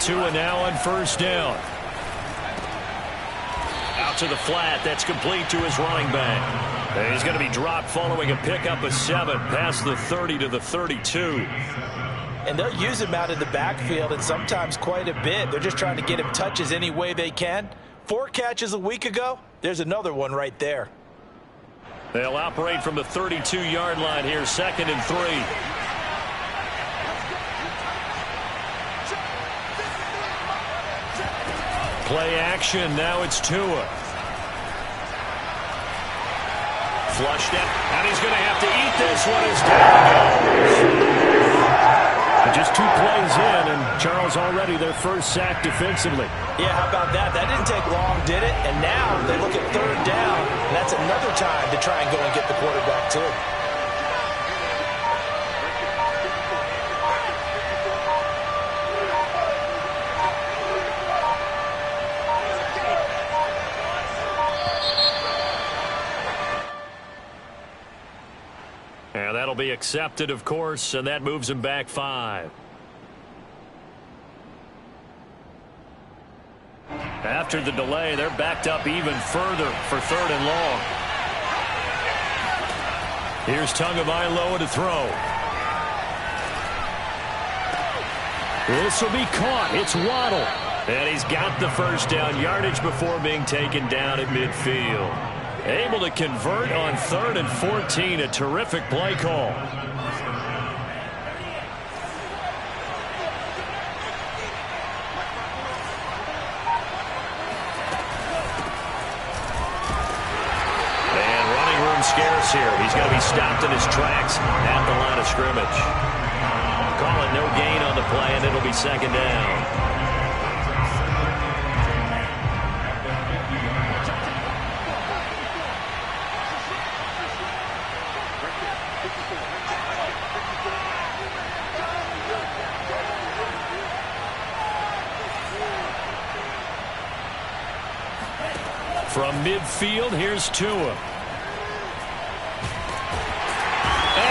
Tua now on first down. Out to the flat. That's complete to his running back. And he's going to be dropped following a pickup of 7 past the 30 to the 32. And they'll use him out in the backfield, and sometimes quite a bit. They're just trying to get him touches any way they can. 4 catches a week ago. There's another one right there. They'll operate from the 32-yard line here, 2nd and 3. Play action. Now it's Tua. Flushed it, and he's going to have to eat this one as down he goes. Just 2 plays in, and Charles already their first sack defensively. Yeah, how about that? That didn't take long, did it? And now they look at 3rd down, and that's another time to try and go and get the quarterback, too. And that'll be accepted, of course, and that moves him back 5. After the delay, they're backed up even further for 3rd and long. Here's Tagovailoa to throw. This will be caught. It's Waddle. And he's got the first down yardage before being taken down at midfield. Able to convert on 3rd and 14. A terrific play call. And running room scarce here. He's going to be stopped in his tracks at the line of scrimmage. Call it no gain on the play, and it'll be 2nd down. From midfield, here's Tua. And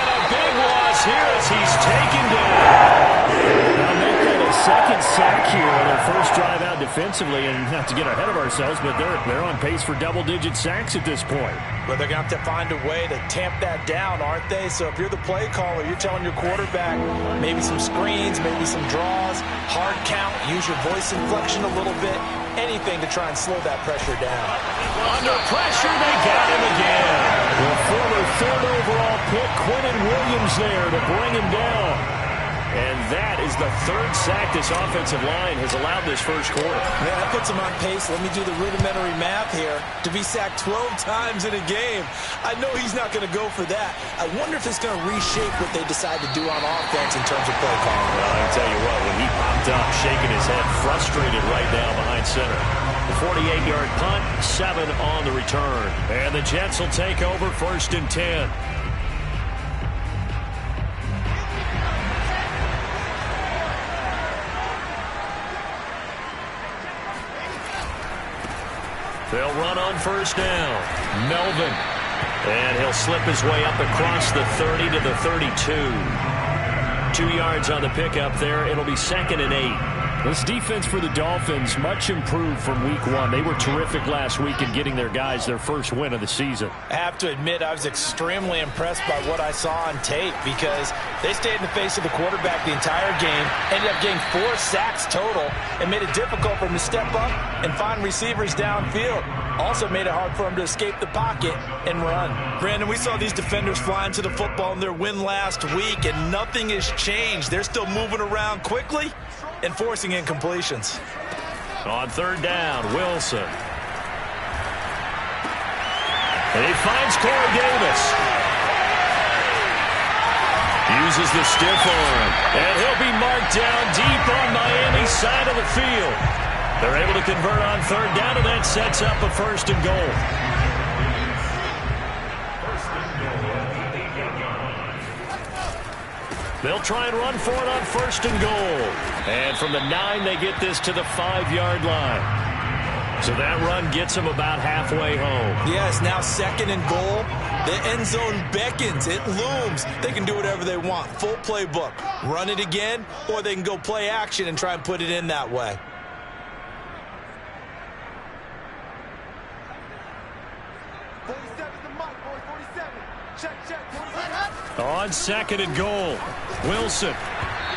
a big loss here as he's taken down. They'll make that a 2nd sack here on their first drive out defensively, and not to get ahead of ourselves, but they're on pace for double-digit sacks at this point. But they're going to have to find a way to tamp that down, aren't they? So if you're the play caller, you're telling your quarterback maybe some screens, maybe some draws, hard count, use your voice inflection a little bit, anything to try and slow that pressure down. Under pressure, they got him again. The former 3rd overall pick, Quentin Williams there to bring him down. And that is the 3rd sack this offensive line has allowed this first quarter. Man, that puts him on pace. Let me do the rudimentary math here. To be sacked 12 times in a game, I know he's not going to go for that. I wonder if it's going to reshape what they decide to do on offense in terms of play calling. Well, I tell you what, when he popped up, shaking his head, frustrated right down behind center. The 48-yard punt, 7 on the return. And the Jets will take over 1st and 10. They'll run on first down. Melvin. And he'll slip his way up across the 30 to the 32. 2 yards on the pickup there. It'll be 2nd and 8. This defense for the Dolphins much improved from week 1. They were terrific last week in getting their guys their first win of the season. I have to admit, I was extremely impressed by what I saw on tape because they stayed in the face of the quarterback the entire game, ended up getting 4 sacks total, and made it difficult for him to step up and find receivers downfield. Also made it hard for him to escape the pocket and run. Brandon, we saw these defenders fly into the football in their win last week, and nothing has changed. They're still moving around quickly and forcing incompletions. On 3rd down, Wilson. And he finds Corey Davis. Uses the stiff arm. And he'll be marked down deep on Miami's side of the field. They're able to convert on 3rd down, and that sets up a 1st and goal. They'll try and run for it on 1st and goal. And from the 9, they get this to the 5-yard line. So that run gets them about halfway home. Yes, now 2nd and goal. The end zone beckons. It looms. They can do whatever they want. Full playbook. Run it again, or they can go play action and try and put it in that way. On 2nd and goal, Wilson.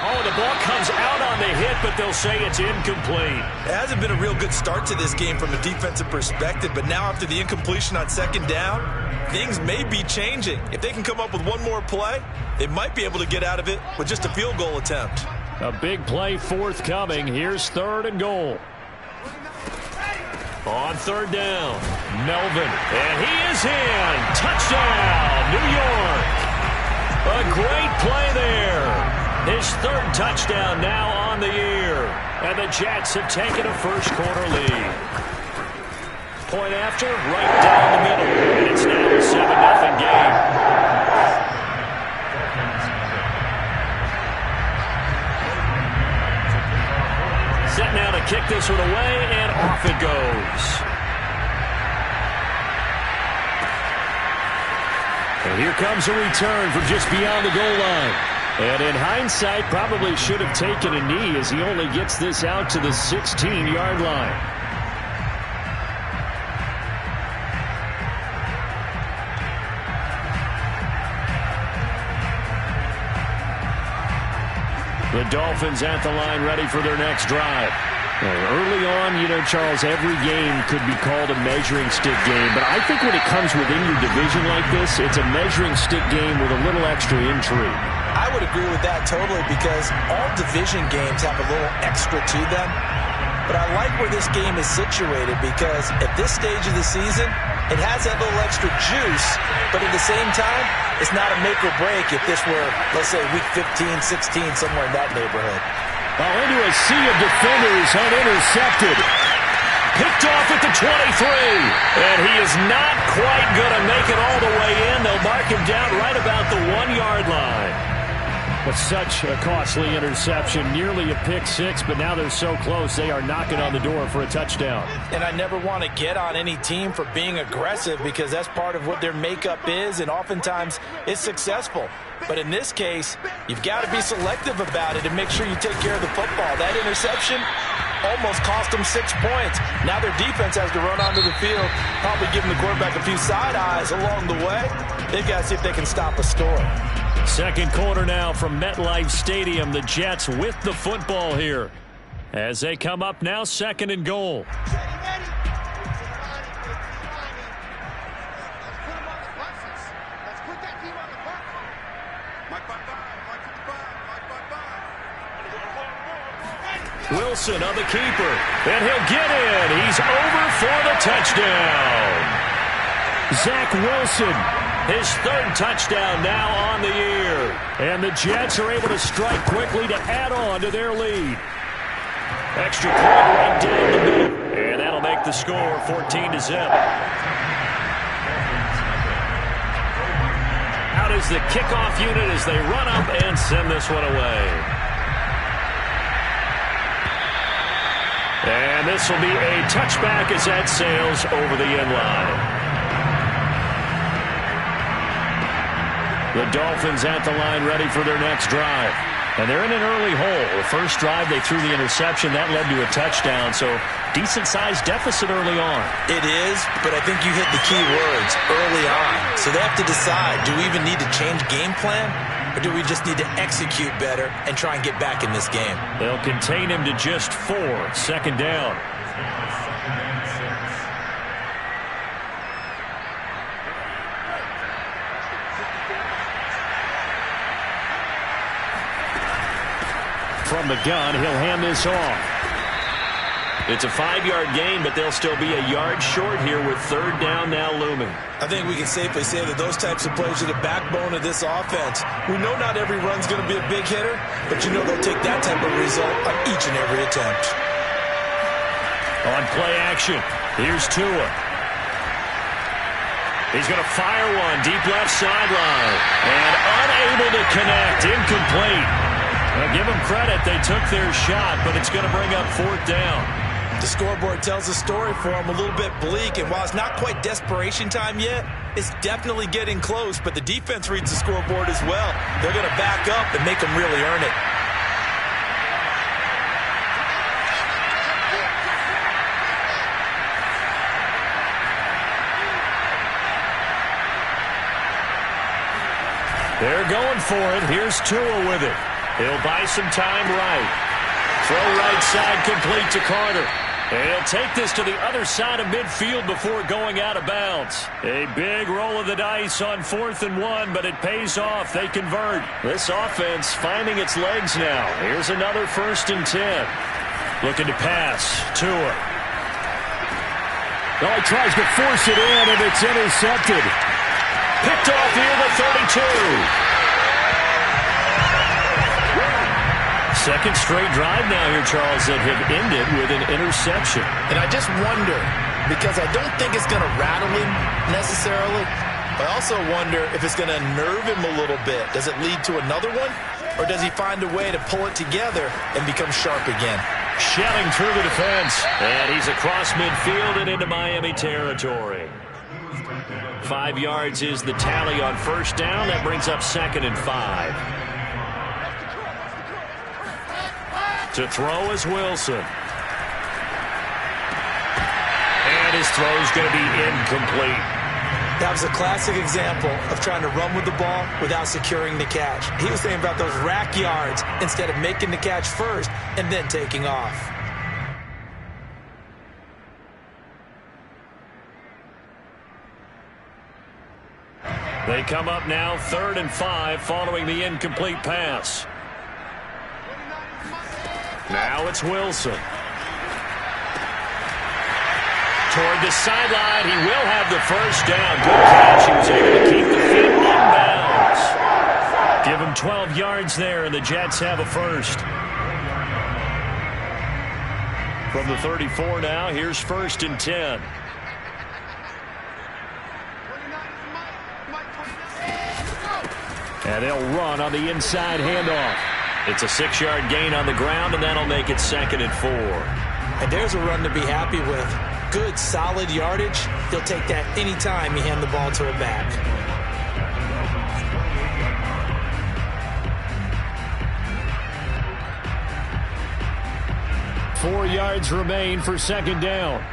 Oh, the ball comes out on the hit, but they'll say it's incomplete. It hasn't been a real good start to this game from a defensive perspective, but now after the incompletion on 2nd down, things may be changing. If they can come up with one more play, they might be able to get out of it with just a field goal attempt. A big play forthcoming. Here's 3rd and goal. On 3rd down, Melvin, and he is in. Touchdown, New York. A great play there. His 3rd touchdown now on the year. And the Jets have taken a first-quarter lead. Point after, right down the middle. And it's now a 7-0 game. Set now to kick this one away, and off it goes. And here comes a return from just beyond the goal line. And in hindsight, probably should have taken a knee as he only gets this out to the 16-yard line. The Dolphins at the line ready for their next drive. Early on, you know, Charles, every game could be called a measuring stick game. But I think when it comes within your division like this, it's a measuring stick game with a little extra intrigue. I would agree with that totally because all division games have a little extra to them. But I like where this game is situated because at this stage of the season, it has that little extra juice. But at the same time, it's not a make or break if this were, let's say, week 15, 16, somewhere in that neighborhood. Into a sea of defenders, unintercepted. Picked off at the 23. And he is not quite going to make it all the way in. They'll mark him down right about the 1-yard line. But such a costly interception, nearly a pick six, but now they're so close they are knocking on the door for a touchdown. And I never want to get on any team for being aggressive because that's part of what their makeup is, and oftentimes it's successful. But in this case, you've got to be selective about it and make sure you take care of the football. That interception almost cost them 6 points. Now their defense has to run onto the field, probably giving the quarterback a few side eyes along the way. They've got to see if they can stop a score. Second quarter now from MetLife Stadium. The Jets with the football here as they come up now 2nd and goal. Wilson on the keeper, and he'll get in. He's over for the touchdown. Zach Wilson, his 3rd touchdown now on the year. And the Jets are able to strike quickly to add on to their lead. Extra point right down the middle. And that'll make the score 14-0. Out is the kickoff unit as they run up and send this one away. And this will be a touchback as that sails over the end line. The Dolphins at the line ready for their next drive. And they're in an early hole. The first drive, they threw the interception. That led to a touchdown. So decent-sized deficit early on. It is, but I think you hit the key words, early on. So they have to decide, do we even need to change game plan? Or do we just need to execute better and try and get back in this game? They'll contain him to just 4. 2nd down. From the gun, he'll hand this off. It's a 5-yard gain, but they'll still be a yard short here with 3rd down now looming. I think we can safely say that those types of plays are the backbone of this offense. We know not every run's going to be a big hitter, but you know they'll take that type of result on each and every attempt. On play action, here's Tua. He's going to fire one deep left sideline. And unable to connect, incomplete. Now give them credit, they took their shot, but it's going to bring up 4th down. The scoreboard tells a story for them, a little bit bleak, and while it's not quite desperation time yet, it's definitely getting close, but the defense reads the scoreboard as well. They're going to back up and make them really earn it. They're going for it. Here's Tua with it. He'll buy some time right. Throw right side complete to Carter. And he'll take this to the other side of midfield before going out of bounds. A big roll of the dice on 4th and 1, but it pays off. They convert. This offense finding its legs now. Here's another 1st and 10. Looking to pass. Tua. Oh, he tries to force it in, and it's intercepted. Picked off near the 32. Second straight drive now here, Charles, that have ended with an interception. And I just wonder, because I don't think it's going to rattle him necessarily, I also wonder if it's going to nerve him a little bit. Does it lead to another one? Or does he find a way to pull it together and become sharp again? Shelling through the defense. And he's across midfield and into Miami territory. 5 yards is the tally on 1st down. That brings up 2nd and 5. To throw is Wilson. And his throw's going to be incomplete. That was a classic example of trying to run with the ball without securing the catch. He was thinking about those rack yards instead of making the catch first and then taking off. They come up now 3rd and 5 following the incomplete pass. Now it's Wilson. Toward the sideline, he will have the 1st down. Good catch. He was able to keep the feet inbounds. Give him 12 yards there, and the Jets have a 1st. From the 34 now, here's 1st and 10. And they'll run on the inside handoff. It's a 6-yard gain on the ground, and that'll make it 2nd and 4. And there's a run to be happy with. Good, solid yardage. He'll take that anytime you hand the ball to a back. Four yards remain for 2nd down.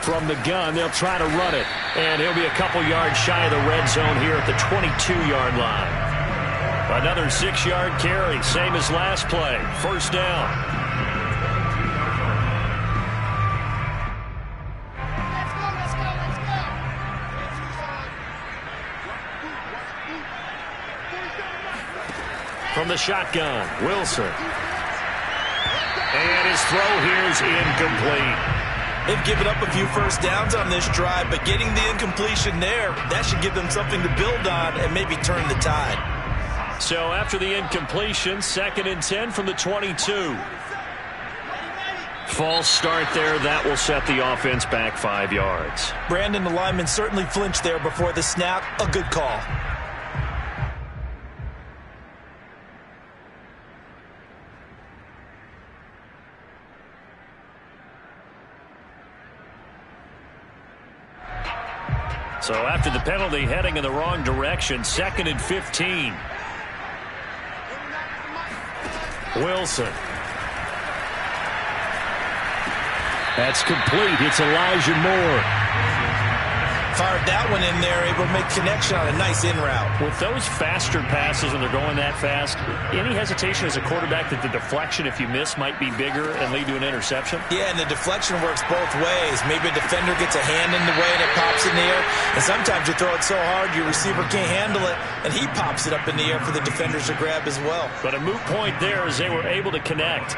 From the gun, they'll try to run it. And he'll be a couple yards shy of the red zone here at the 22-yard line. Another 6-yard carry, same as last play. 1st down. From the shotgun, Wilson. And his throw here is incomplete. They've given up a few 1st downs on this drive, but getting the incompletion there, that should give them something to build on and maybe turn the tide. So after the incompletion, 2nd and 10 from the 22. False start there. That will set the offense back 5 yards. Brandon, the lineman, certainly flinched there before the snap. A good call. So after the penalty, heading in the wrong direction, 2nd and 15. Wilson. That's complete. It's Elijah Moore. Fired that one in there, able to make connection on a nice in route. With those faster passes when they're going that fast, any hesitation as a quarterback that the deflection, if you miss, might be bigger and lead to an interception? Yeah, and the deflection works both ways. Maybe a defender gets a hand in the way and it pops in the air. And sometimes you throw it so hard your receiver can't handle it, and he pops it up in the air for the defenders to grab as well. But a moot point there as they were able to connect.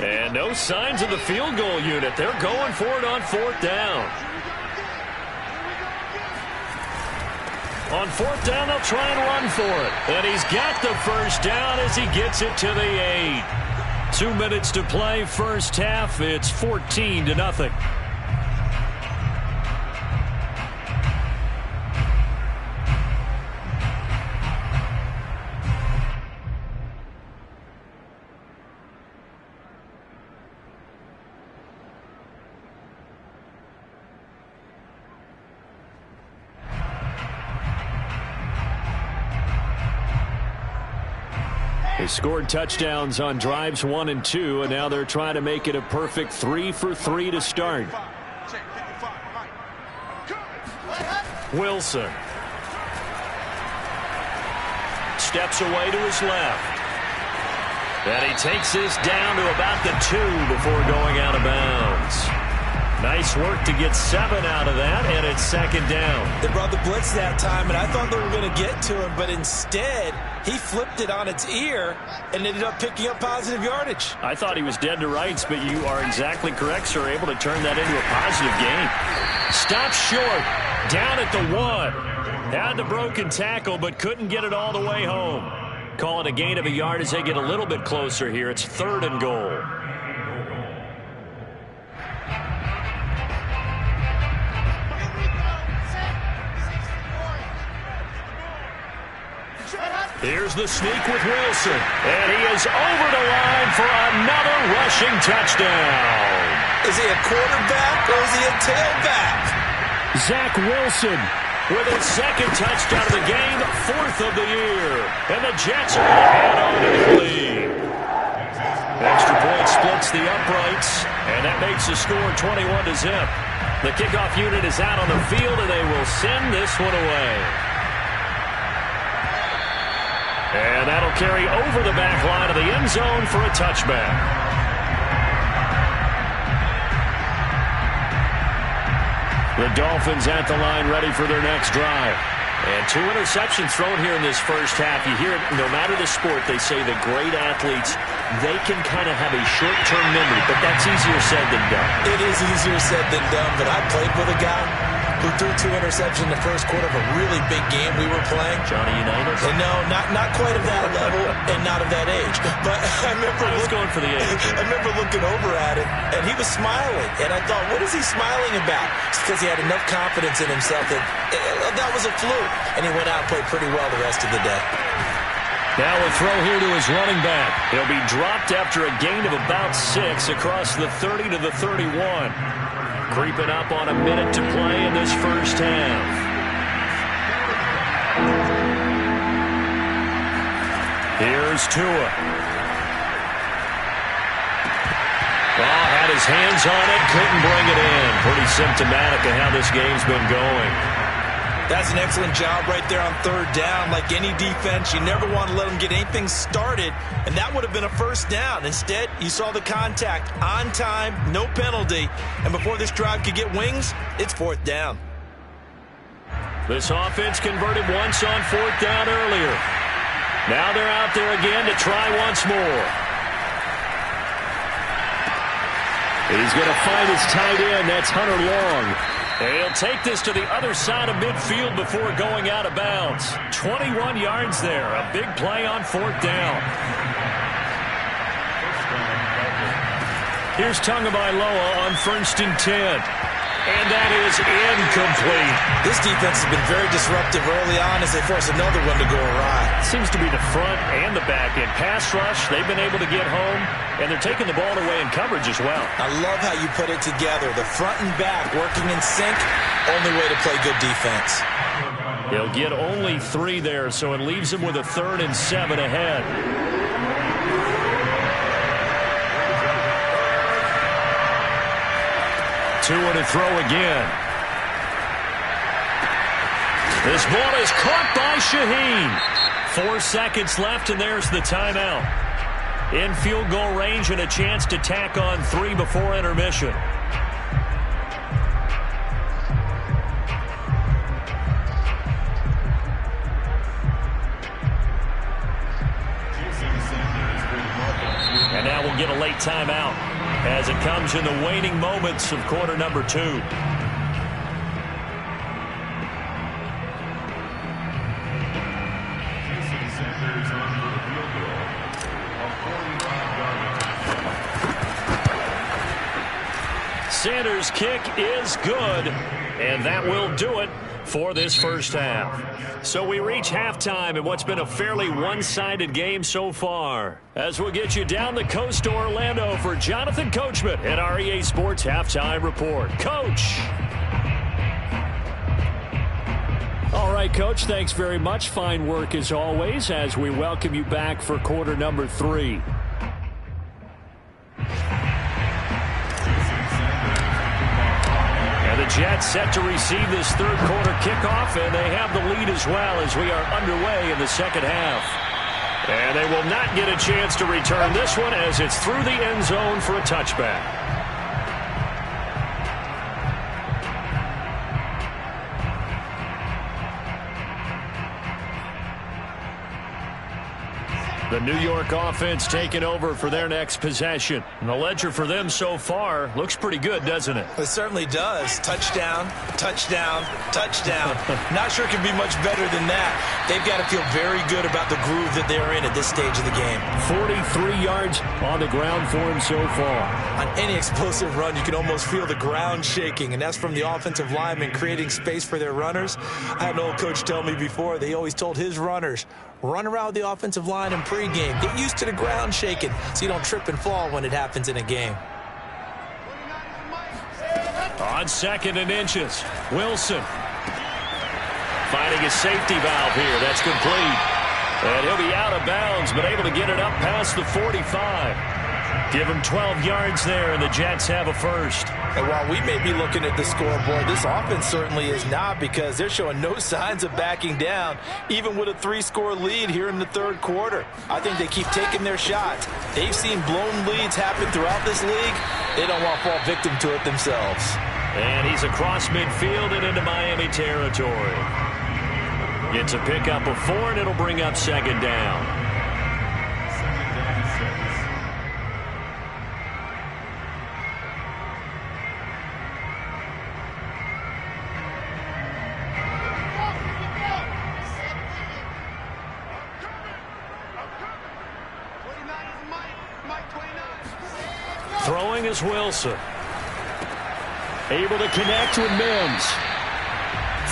And no signs of the field goal unit. They're going for it on 4th down. On fourth down, they'll try and run for it. And he's got the first down as he gets it to the 8. 2 minutes to play, first half. It's 14-0. They scored touchdowns on drives 1 and 2, and now they're trying to make it a perfect 3 for 3 to start. Wilson steps away to his left. And he takes this down to about the 2 before going out of bounds. Nice work to get 7 out of that, and it's second down. They brought the blitz that time, and I thought they were going to get to him, but instead he flipped it on its ear and ended up picking up positive yardage. I thought he was dead to rights, but you are exactly correct, sir. Able to turn that into a positive gain. Stops short, down at the 1. Had the broken tackle, but couldn't get it all the way home. Call it a gain of a yard as they get a little bit closer here. It's 3rd and goal. Here's the sneak with Wilson. And he is over the line for another rushing touchdown. Is he a quarterback or is he a tailback? Zach Wilson with his second touchdown of the game, 4th of the year. And the Jets are ahead on the lead. Extra point splits the uprights, and that makes the score 21-0. The kickoff unit is out on the field, and they will send this one away. And that'll carry over the back line of the end zone for a touchback. The Dolphins at the line ready for their next drive. And 2 interceptions thrown here in this first half. You hear it, no matter the sport, they say the great athletes, they can kind of have a short-term memory, but that's easier said than done. It is easier said than done, but I played with a guy who threw 2 interceptions in the first quarter of a really big game we were playing. Johnny Unitas? And no, not quite of that level and not of that age. But I was going for the age. I remember looking over at him, and he was smiling. And I thought, what is he smiling about? It's because he had enough confidence in himself that that was a fluke. And he went out and played pretty well the rest of the day. Now a throw here to his running back. He'll be dropped after a gain of about 6 across the 30 to the 31. Creeping up on a minute to play in this first half. Here's Tua. Well, had his hands on it, couldn't bring it in. Pretty symptomatic of how this game's been going. That's an excellent job right there on 3rd down. Like any defense, you never want to let them get anything started, and that would have been a first down. Instead, you saw the contact on time, no penalty, and before this drive could get wings, it's 4th down. This offense converted once on 4th down earlier. Now they're out there again to try once more. He's going to find his tight end. That's Hunter Long. He'll take this to the other side of midfield before going out of bounds. 21 yards there. A big play on 4th down. Here's Tagovailoa on 1st and 10. And that is incomplete. This defense has been very disruptive early on as they force another one to go awry. Seems to be the front and the back end. Pass rush, they've been able to get home, and they're taking the ball away in coverage as well. I love how you put it together. The front and back working in sync, only way to play good defense. He'll get only 3 there, so it leaves him with a 3rd and 7 ahead. Tua to throw again. This ball is caught by Shaheen. 4 seconds left, and there's the timeout. In field goal range and a chance to tack on 3 before intermission. And now we'll get a late timeout as it comes in the waning moments of quarter number 2. Sanders' kick is good, and that will do it for this first half. So we reach halftime in what's been a fairly one-sided game so far. As we'll get you down the coast to Orlando for Jonathan Coachman at our EA Sports Halftime Report. Coach! All right, Coach, thanks very much. Fine work as always as we welcome you back for quarter number 3. And the Jets set to receive this third quarter kickoff, and they have the lead as well as we are underway in the second half. And they will not get a chance to return this one as it's through the end zone for a touchback. The New York offense taking over for their next possession. And the ledger for them so far looks pretty good, doesn't it? It certainly does. Touchdown, touchdown, touchdown. Not sure it can be much better than that. They've got to feel very good about the groove that they're in at this stage of the game. 43 yards on the ground for him so far. On any explosive run, you can almost feel the ground shaking, and that's from the offensive linemen creating space for their runners. I had an old coach tell me before, they always told his runners, run around with the offensive line in pregame. Get used to the ground shaking so you don't trip and fall when it happens in a game. On 2nd and inches, Wilson finding a safety valve here. That's complete. And he'll be out of bounds, but able to get it up past the 45. Give him 12 yards there, and the Jets have a first. And while we may be looking at the scoreboard, this offense certainly is not, because they're showing no signs of backing down, even with a 3-score lead here in the third quarter. I think they keep taking their shots. They've seen blown leads happen throughout this league. They don't want to fall victim to it themselves. And he's across midfield and into Miami territory. Gets a pickup of 4, and it'll bring up 2nd down. Throwing is Wilson. Able to connect with Mims.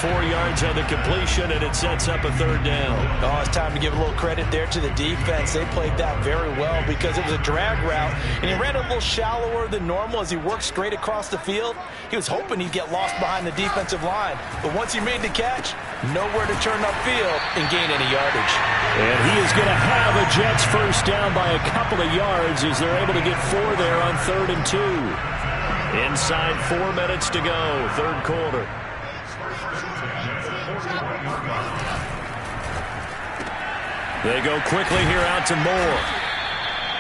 4 yards on the completion, and it sets up a 3rd down. Oh, it's time to give a little credit there to the defense. They played that very well because it was a drag route, and he ran a little shallower than normal as he worked straight across the field. He was hoping he'd get lost behind the defensive line, but once he made the catch, nowhere to turn upfield and gain any yardage. And he is going to have a Jets first down by a couple of yards as they're able to get 4 there on 3rd and 2. Inside 4 minutes to go, third quarter. They go quickly here out to Moore.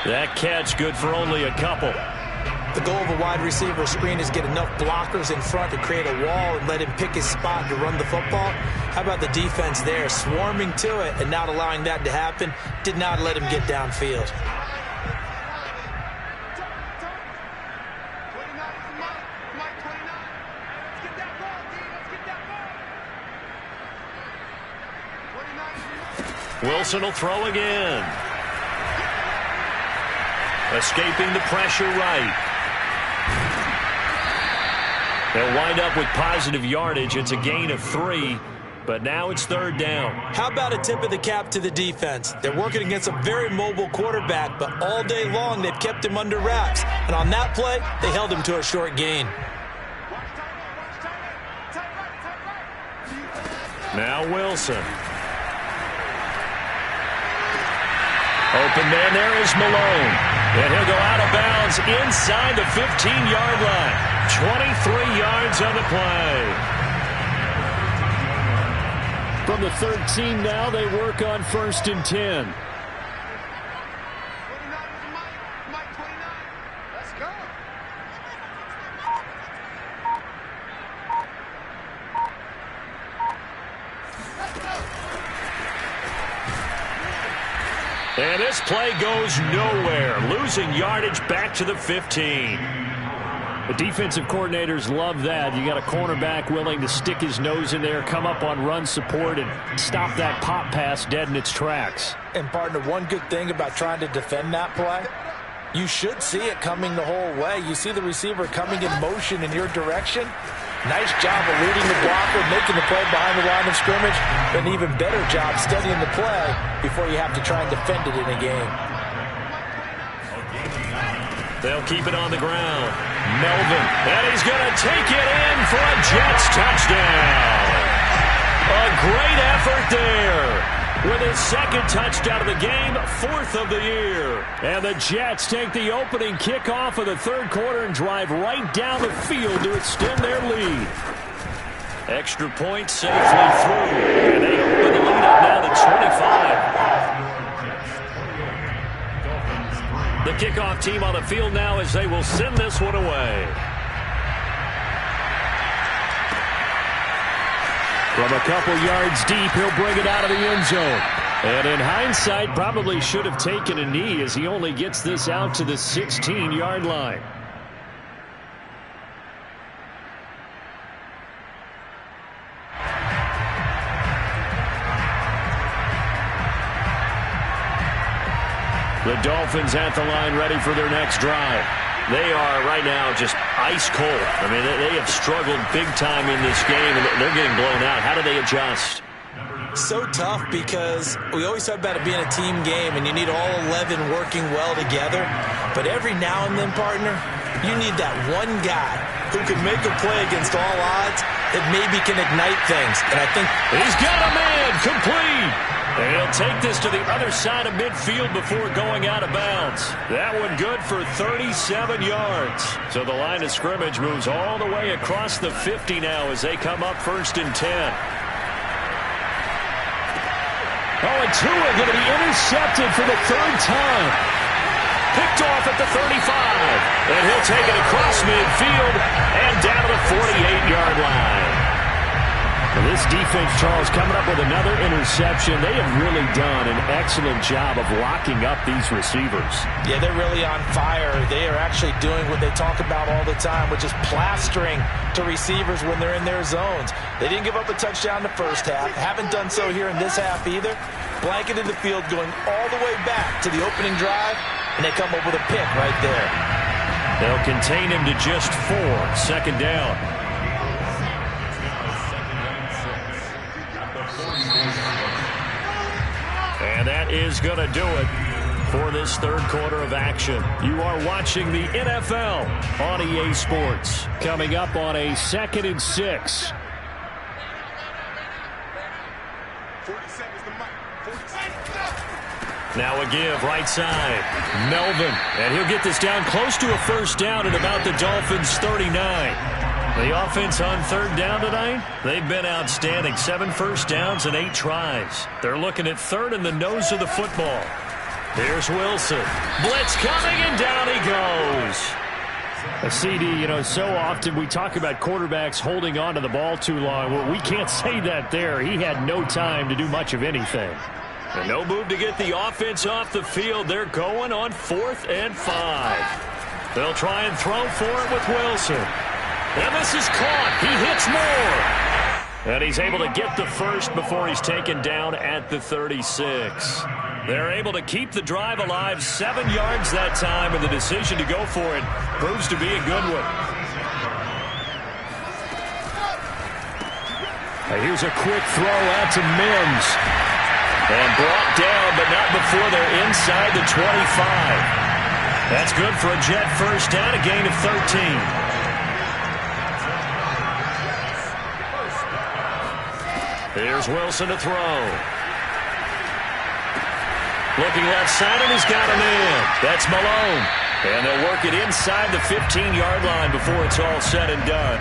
That catch good for only a couple. The goal of a wide receiver screen is get enough blockers in front to create a wall and let him pick his spot to run the football. How about the defense there, swarming to it and not allowing that to happen? Did not let him get downfield. Wilson will throw again. Escaping the pressure right. They'll wind up with positive yardage. It's a gain of 3, but now it's 3rd down. How about a tip of the cap to the defense? They're working against a very mobile quarterback, but all day long they've kept him under wraps. And on that play, they held him to a short gain. Now Wilson. Open man there is Malone. And he'll go out of bounds inside the 15-yard line. 23 yards on the play. From the 13 now, they work on 1st and 10. And this play goes nowhere. Losing yardage back to the 15. The defensive coordinators love that. You got a cornerback willing to stick his nose in there, come up on run support, and stop that pop pass dead in its tracks. And partner, one good thing about trying to defend that play, you should see it coming the whole way. You see the receiver coming in motion in your direction. Nice job eluding the blocker, making the play behind the line of scrimmage. An even better job studying the play before you have to try and defend it in a game. They'll keep it on the ground. Melvin, and he's going to take it in for a Jets touchdown. A great effort there. With his second touchdown of the game, 4th of the year. And the Jets take the opening kickoff of the third quarter and drive right down the field to extend their lead. Extra point safely through. And they open the lead up now to 25. The kickoff team on the field now as they will send this one away. From a couple yards deep, he'll bring it out of the end zone. And in hindsight, probably should have taken a knee as he only gets this out to the 16-yard line. The Dolphins at the line ready for their next drive. They are right now just ice cold. I mean, they have struggled big time in this game, and they're getting blown out. How do they adjust? So tough because we always talk about it being a team game, and you need all 11 working well together. But every now and then, partner, you need that one guy who can make a play against all odds that maybe can ignite things. And I think he's got a man complete. And he'll take this to the other side of midfield before going out of bounds. That one good for 37 yards. So the line of scrimmage moves all the way across the 50 now as they come up 1st and 10. Oh, and Tua going to be intercepted for the 3rd time. Picked off at the 35. And he'll take it across midfield and down to the 48-yard line. Well, this defense, Charles, coming up with another interception. They have really done an excellent job of locking up these receivers. Yeah, they're really on fire. They are actually doing what they talk about all the time, which is plastering to receivers when they're in their zones. They didn't give up a touchdown in the first half. Haven't done so here in this half either. Blanketed the field going all the way back to the opening drive, and they come up with a pick right there. They'll contain him to just 4. 2nd down. And that is going to do it for this third quarter of action. You are watching the NFL on EA Sports. Coming up on a 2nd and 6. Now a give right side. Melvin. And he'll get this down close to a 1st down at about the Dolphins' 39. The offense on 3rd down tonight, they've been outstanding. 7 first downs and 8 tries. They're looking at 3rd in the nose of the football. Here's Wilson. Blitz coming, and down he goes. A CD, so often we talk about quarterbacks holding on to the ball too long. Well, we can't say that there. He had no time to do much of anything. And no move to get the offense off the field. They're going on 4th and 5. They'll try and throw for it with Wilson. And this is caught. He hits more. And he's able to get the first before he's taken down at the 36. They're able to keep the drive alive, 7 yards that time, and the decision to go for it proves to be a good one. Here's a quick throw out to Mims. And brought down, but not before they're inside the 25. That's good for a Jet 1st down, a gain of 13. Here's Wilson to throw. Looking left side, and he's got a man. That's Malone. And they'll work it inside the 15-yard line before it's all said and done.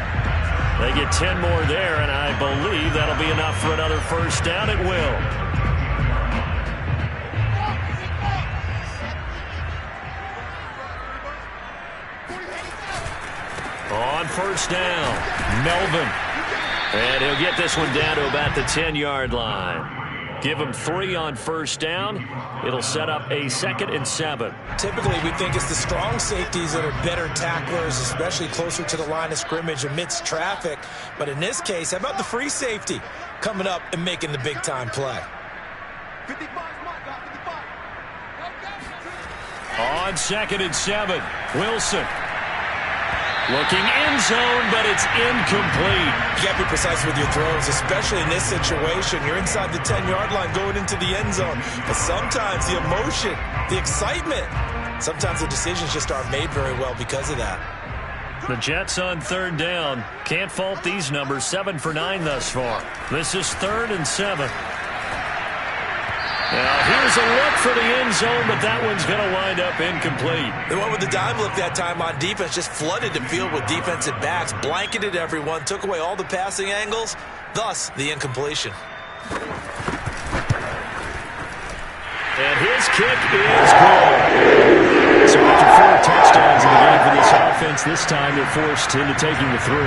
They get 10 more there, and I believe that'll be enough for another 1st down. It will. On 1st down, Melvin. And he'll get this one down to about the 10-yard line. Give him 3 on 1st down. It'll set up a 2nd and 7. Typically, we think it's the strong safeties that are better tacklers, especially closer to the line of scrimmage amidst traffic. But in this case, how about the free safety coming up and making the big-time play? On 2nd and 7, Wilson. Looking end zone, but it's incomplete. You got to be precise with your throws, especially in this situation. You're inside the 10-yard line going into the end zone. But sometimes the emotion, the excitement, sometimes the decisions just aren't made very well because of that. The Jets on 3rd down. Can't fault these numbers. 7 for 9 thus far. This is 3rd and 7. Now, here's a look for the end zone, but that one's going to wind up incomplete. The one with the dime look that time on defense just flooded the field with defensive backs, blanketed everyone, took away all the passing angles, thus the incompletion. And his kick is good. So after 4 touchdowns in the game for this offense, this time they're forced into taking the 3.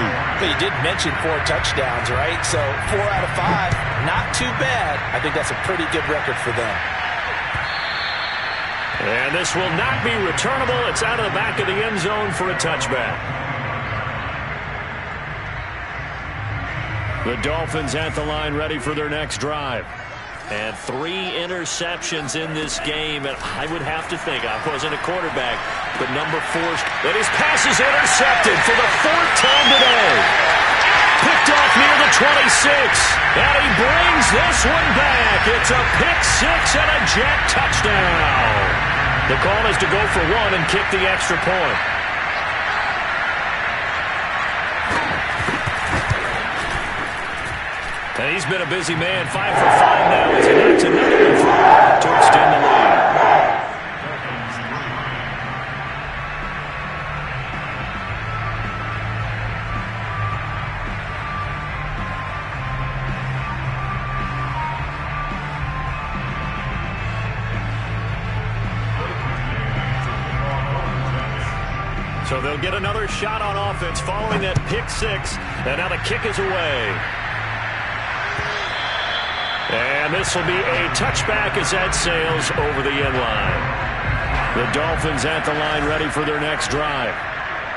But you did mention 4 touchdowns, right? So 4 out of 5, not too bad. I think that's a pretty good record for them. And this will not be returnable. It's out of the back of the end zone for a touchback. The Dolphins at the line ready for their next drive. And 3 interceptions in this game, and I would have to think, I wasn't a quarterback, but number 4, and his pass is intercepted for the 4th time today. Picked off near the 26, and he brings this one back. It's a pick 6 and a Jet touchdown. The call is to go for 1 and kick the extra point. And he's been a busy man, 5 for 5 now as he knocks another one through to extend the lead. So they'll get another shot on offense following that pick 6, and now the kick is away. And this will be a touchback as that sails over the end line. The Dolphins at the line ready for their next drive.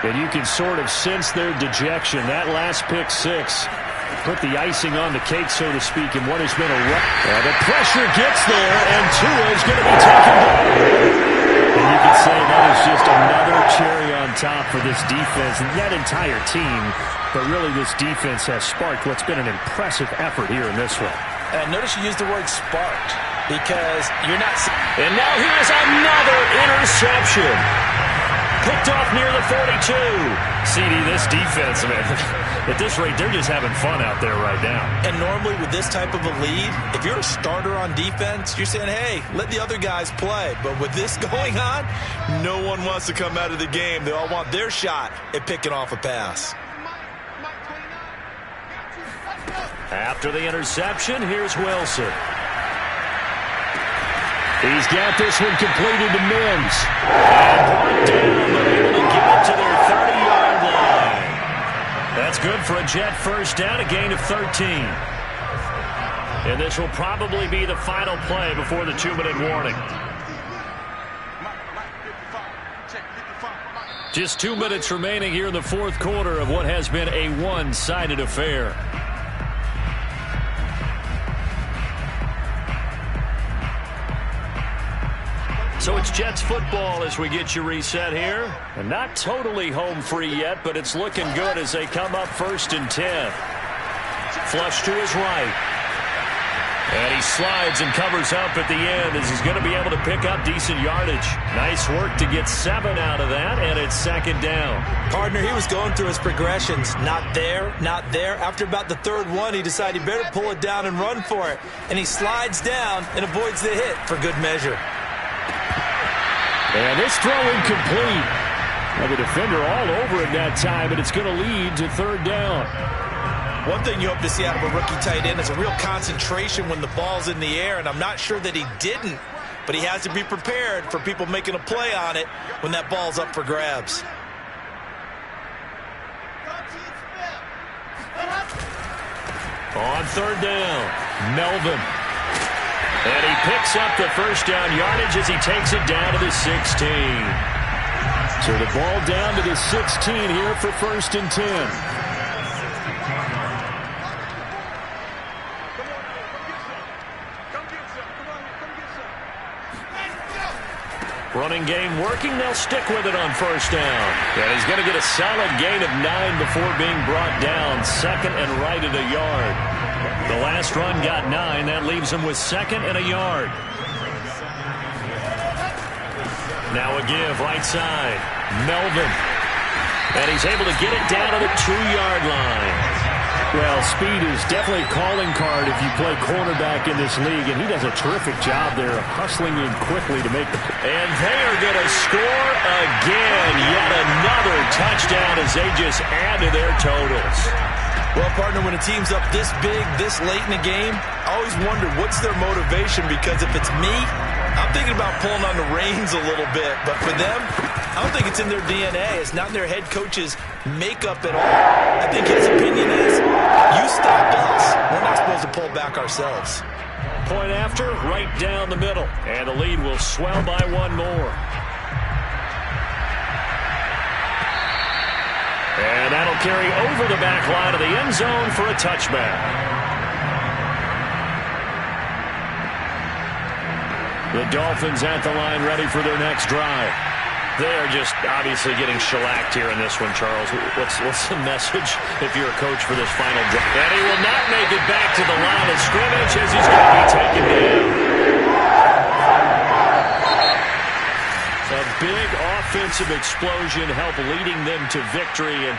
And you can sort of sense their dejection. That last pick 6 put the icing on the cake, so to speak, in what has been a run. The pressure gets there, and Tua is going to be taken down. And you can say that is just another cherry on top for this defense and that entire team. But really, this defense has sparked what's been an impressive effort here in this one. And notice you used the word sparked because you're not. And now here's another interception. Picked off near the 42. CD, this defense, man, at this rate, they're just having fun out there right now. And normally with this type of a lead, if you're a starter on defense, you're saying, hey, let the other guys play. But with this going on, no one wants to come out of the game. They all want their shot at picking off a pass. After the interception, here's Wilson. He's got this one completed to Mims. And brought down, but able to get it to their 30-yard line. That's good for a Jet first down, a gain of 13. And this will probably be the final play before the 2-minute warning. Just 2 minutes remaining here in the 4th quarter of what has been a one-sided affair. So it's Jets football as we get you reset here. And not totally home free yet, but it's looking good as they come up 1st and 10. Flush to his right. And he slides and covers up at the end as he's going to be able to pick up decent yardage. Nice work to get 7 out of that, and it's 2nd down. Partner, he was going through his progressions. Not there, not there. After about the 3rd one, he decided he better pull it down and run for it. And he slides down and avoids the hit for good measure. And this throw incomplete. Well, the defender all over it that time, but it's going to lead to 3rd down. One thing you hope to see out of a rookie tight end is a real concentration when the ball's in the air, and I'm not sure that he didn't, but he has to be prepared for people making a play on it when that ball's up for grabs. On 3rd down, Melvin. And he picks up the first down yardage as he takes it down to the 16. So the ball down to the 16 here for 1st and 10. Running game working. They'll stick with it on first down. And he's going to get a solid gain of 9 before being brought down. Second and right at a yard. The last run got 9. That leaves him with second and a yard. Now a give right side. Melvin. And he's able to get it down to the 2-yard line. Well, speed is definitely a calling card if you play cornerback in this league, and he does a terrific job there hustling in quickly to make the play. And they are going to score again. Yet another touchdown as they just add to their totals. Well, partner, when a team's up this big, this late in the game, I always wonder what's their motivation, because if it's me, I'm thinking about pulling on the reins a little bit. But for them, I don't think it's in their DNA. It's not in their head coach's makeup at all. I think his opinion is, you stop us. We're not supposed to pull back ourselves. Point after, right down the middle. And the lead will swell by 1 more. And that'll carry over the back line of the end zone for a touchback. The Dolphins at the line, ready for their next drive. They are just obviously getting shellacked here in this one, Charles. What's the message if you're a coach for this final drive? And he will not make it back to the line of scrimmage as he's going to be taken down. A big offensive explosion helped leading them to victory, and